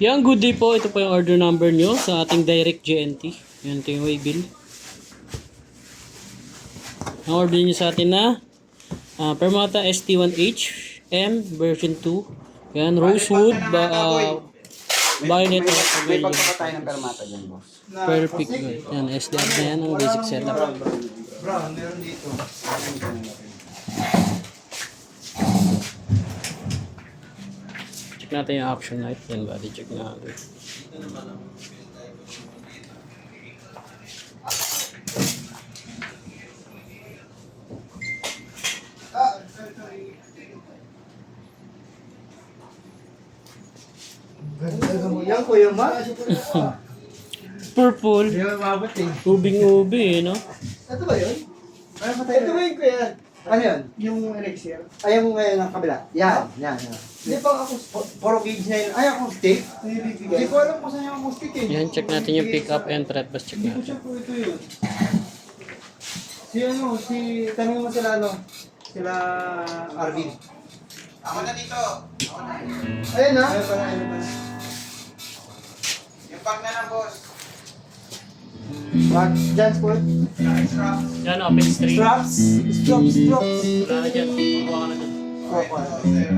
Yan, good day po. Ito po yung order number nyo sa ating direct GNT. Yan, ito yung waybill. Ang order nyo sa atin na Permata ST1H M version 2. Yan, Rosewood, Violet, May pagkakatay ng permata dyan, boss. Perfect. Yan, SDR na yan, ang basic setup. Brown, meron dito. Check natin yung action light. Yan, body check natin. Yan ko yung ma. Purple. Yung mabot eh. Ubing-ubi, no? Ito ba yun? Ito ba yun ko yan? Ano yun? Yung elixir? Ayaw mo ngayon ng kabila. Yan. Hindi pa ako, puro gauge na yun. Ay, ako stick? Hindi ko alam kung saan yung ako stick eh. Yan, check natin yung pick up and thread bus check Hindi ko natin. siya po ito yun. Tanong mo sila sila Arvin. Ako na dito. Ako na. Ayun na. Ayun pala. Yung bag na lang, boss. Dance po. Straps. Yan, open string. Straps. Wala na dyan. Makuha ka na dyan. Ito, sir.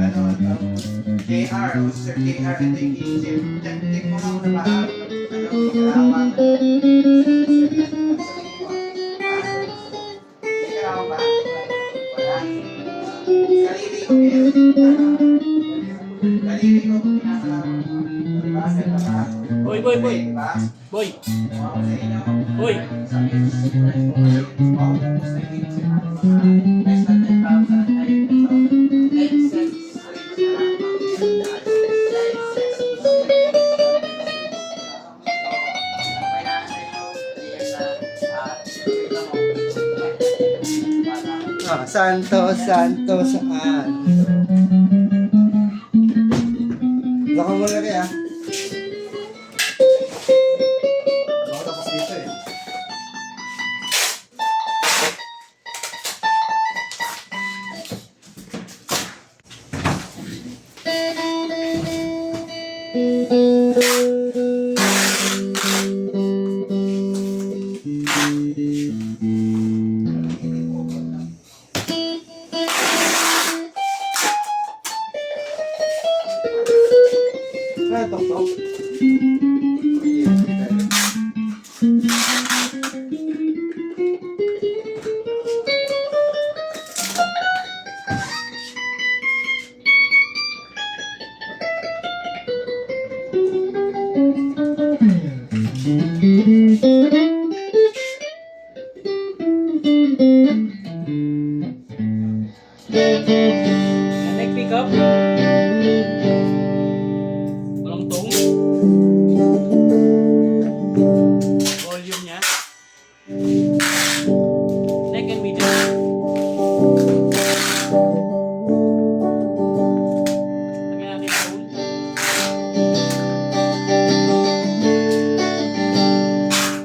KR. O, sir, KR. Ito yung kitchen. Check mo nga muna ba? Kailangan ba? Kailangan ba? Wala. Sarili ko yun. Sarili ko pinakalaman. Diba? Diba? Boy. Diba? Boy. Wow, sa inyo. Boy. Santos saan? Baka mo na kaya. Baka tapos dito eh. Tok. Neck pick up. Walang tong. Volume niya. Neck and middle. Lagyan natin yung tone.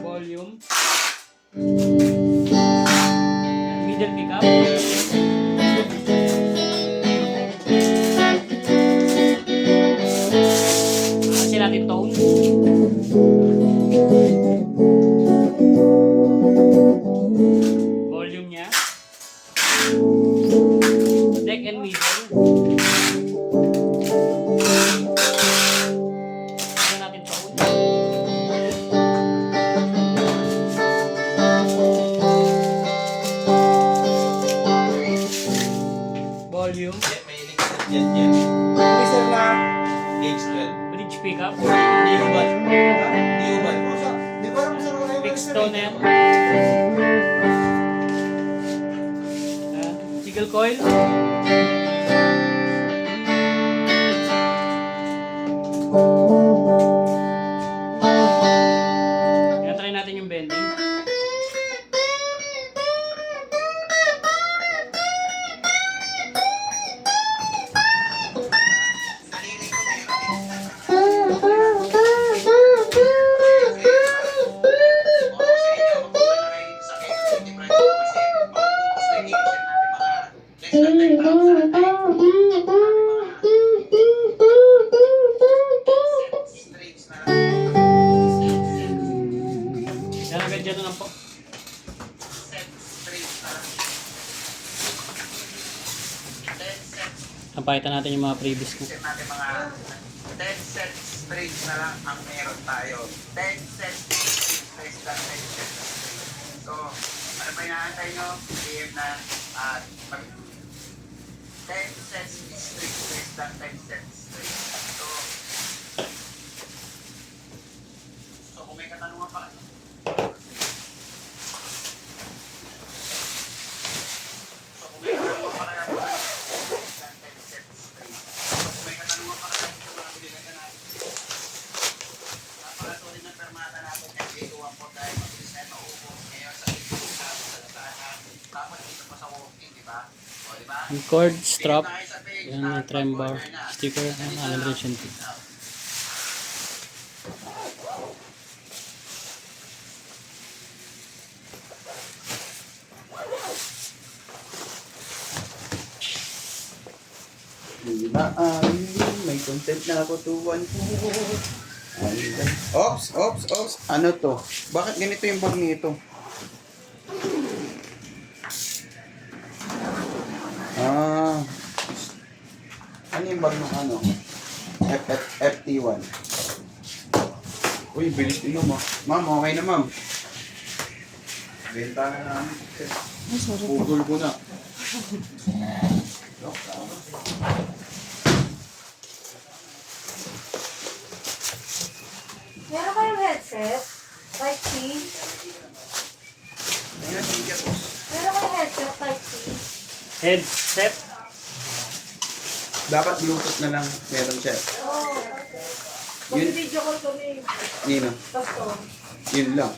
Volume. And middle pick up. Natin tone. Volume niya. Neck and middle. Lagyan natin tone. Volume. May elixir dyan. Isa na. Gauge 12. Bridge pickup. Hindi ubad. Hindi ubad. Di ba alam mo sa mga Fixed tone na yan. Jiggle coil. Yan, try natin yung bending. Diyan na lang po. Set straight na lang. 10 sets. Napakitan natin yung mga previous ko. Kasi natin mga 10 sets straight na lang ang meron tayo. 10 sets straight na 10 sets straight. So, ano pa inaantay nyo? PM na at 10 sets straight lang 10 sets straight. So kung may katanungan pa, Yung cord, strap, yan yung trem bar, sticker, and Allen wrench and tip. may content na ako tuwan po. Ops. Ano to? Bakit ganito yung bag nito? Ano yung bag ng ano? FT1. Uy, bilis din mo. Ma'am, okay na ma'am. Benta na namin. Pugol ko na. Meron kayong headset? Type C? Ayan, sige po. Meron kayong headset? Type C? Headset. Dapat Bluetooth na lang meron siya. Oo. Mag-video call kami. Nino, Tapos yun lang.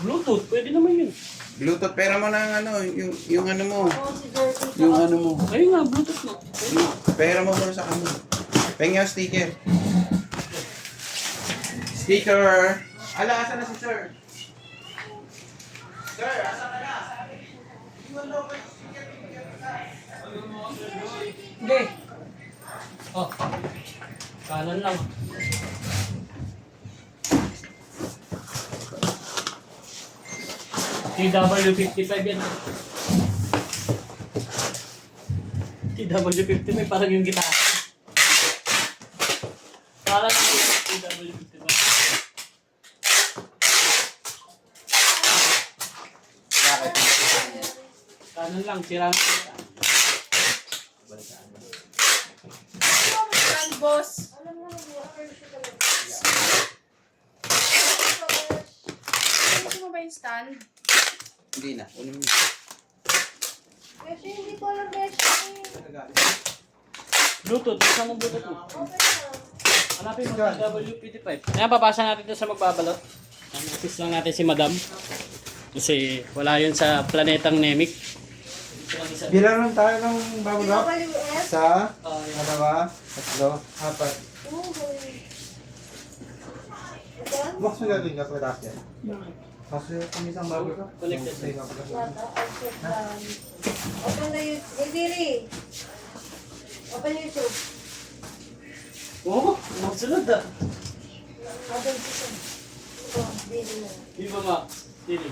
Bluetooth, pwede naman yun. Bluetooth, pera mo na ano, yung ano mo. ako si Dirty. Yung ano mo. Ayun nga, Bluetooth mo. Pera mo muna sa kanya. Pengen yung sticker. Sticker! Ala, asa na si sir? Sir, asa ka na? Hindi. Oh, kanan lang. TW55 yan. TW55 parang yung gitara. Parang yung TW55. Bakit? Kanan lang, sira. Ang boss. Alam mo naman, wala siya talaga. Gusto mo ba yung stand? Hindi na. Unin mo. Kasi hindi ko alam beshi. Bluetooth, isa mong Bluetooth mo. Okay na. Hanapin mo yung TW55. Ayan, papasa natin ito sa magbabalot. Assist lang natin si Madam. Kasi wala yun sa planetang Nemic. Bilang lang tayo ng bubble wrap. TWS? Isa, Yan. dalawa, tatlo, apat. Okay. Ito? Box mo gagawin ka pagkatapos yan. Kasi kung isang bubble wrap. Connected. Bata, outfit plan. Open the YouTube. Hey, Diri. Open YouTube. Oo, magsunod ah. Open YouTube. Ito, Diri na. Di ba ma? Dili.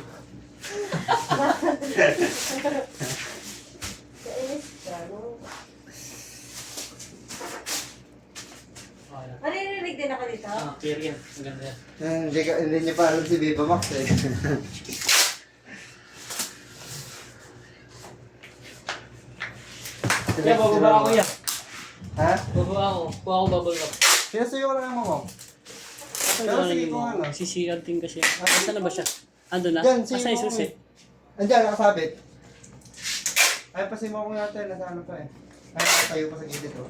Kainis ka, no? Naririnig din ako dito? Clear yan. Maganda yan. Hindi niya pa alam si Viva Max eh. Kaya bababa ako yan. Ha? Bababa ako. Kuha ako bubble wrap. Sinasuyo ko lang mo. Pero sige kung ano. Sisiyantin kasi. Asa na ba siya? Ando na? Diyan, Asa yung susi? Andiyan, nakasabit. Ay, pasimo ko natin. Nasa ano pa eh. Ay, tayo pa sa gilid oh.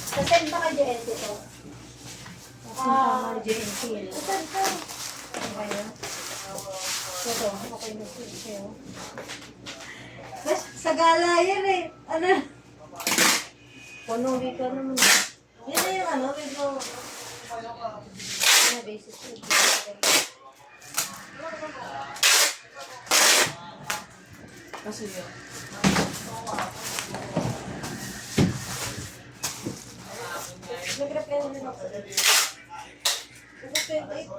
Sasend ba ka JNT to? Ah, JNT. Sasend ka. Okay na. Ito, okay na siya. Mas, sa gala yan eh. Ano? Punuwi ka naman. Yan na yung ano, medyo... Ano, basis yun. Kasi yun. Nag-repair na ako. Nag-repair na ito.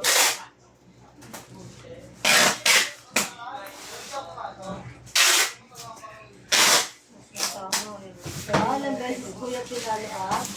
Alam beses kuya pinalaas.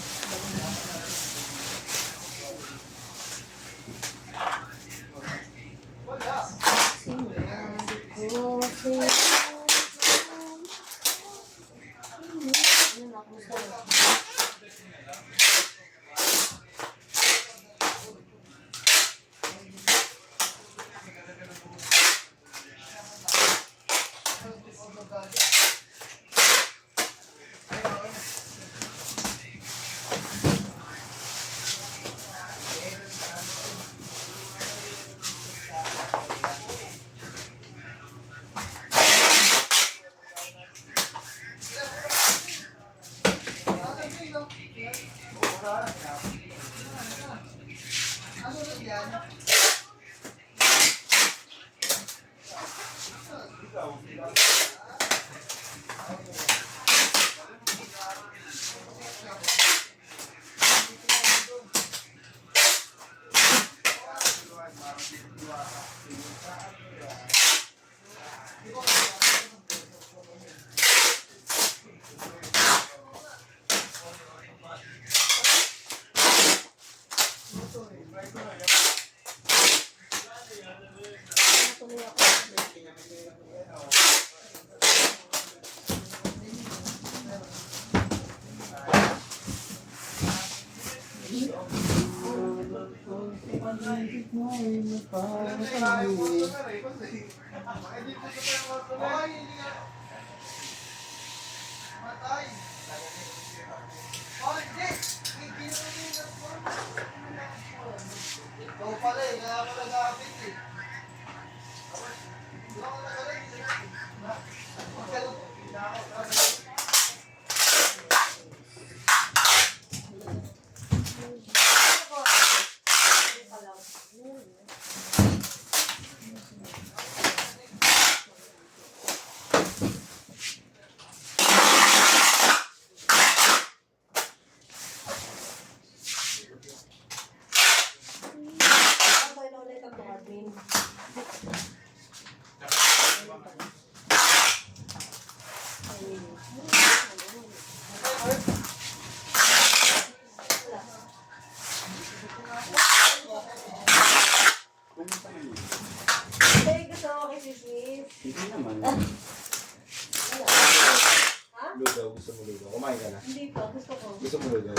Lugaw, gusto mo lugaw? Kumain ka na? Hindi pa, gusto ko. Gusto mo lugaw?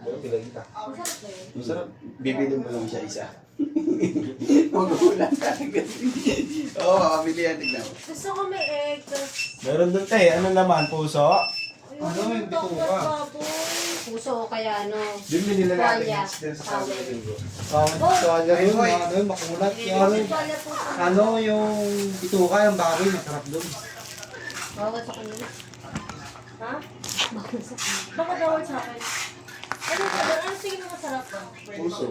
Pero pilagi ka. Masarap ba yun? Masarap. Bibili mo lang siya isa. Mag-ulan ka. Oo, makabili yan. Tignan mo. Gusto ko may egg. Meron doon tayo. Ano naman? Puso? Ano yung bituka? Puso o kaya ano? Bibili nila natin. Tuwalya. Then sa sabi ng linggo. Tuwalya rin, ano, makulat. Yung, Tuwalya po. ano, yung bituka, yung baboy, masarap doon. Bawal sa kanila. Ha? Bawal sa kanila. Baka bawal sa akin. Ano tingin mo masarap? Puso.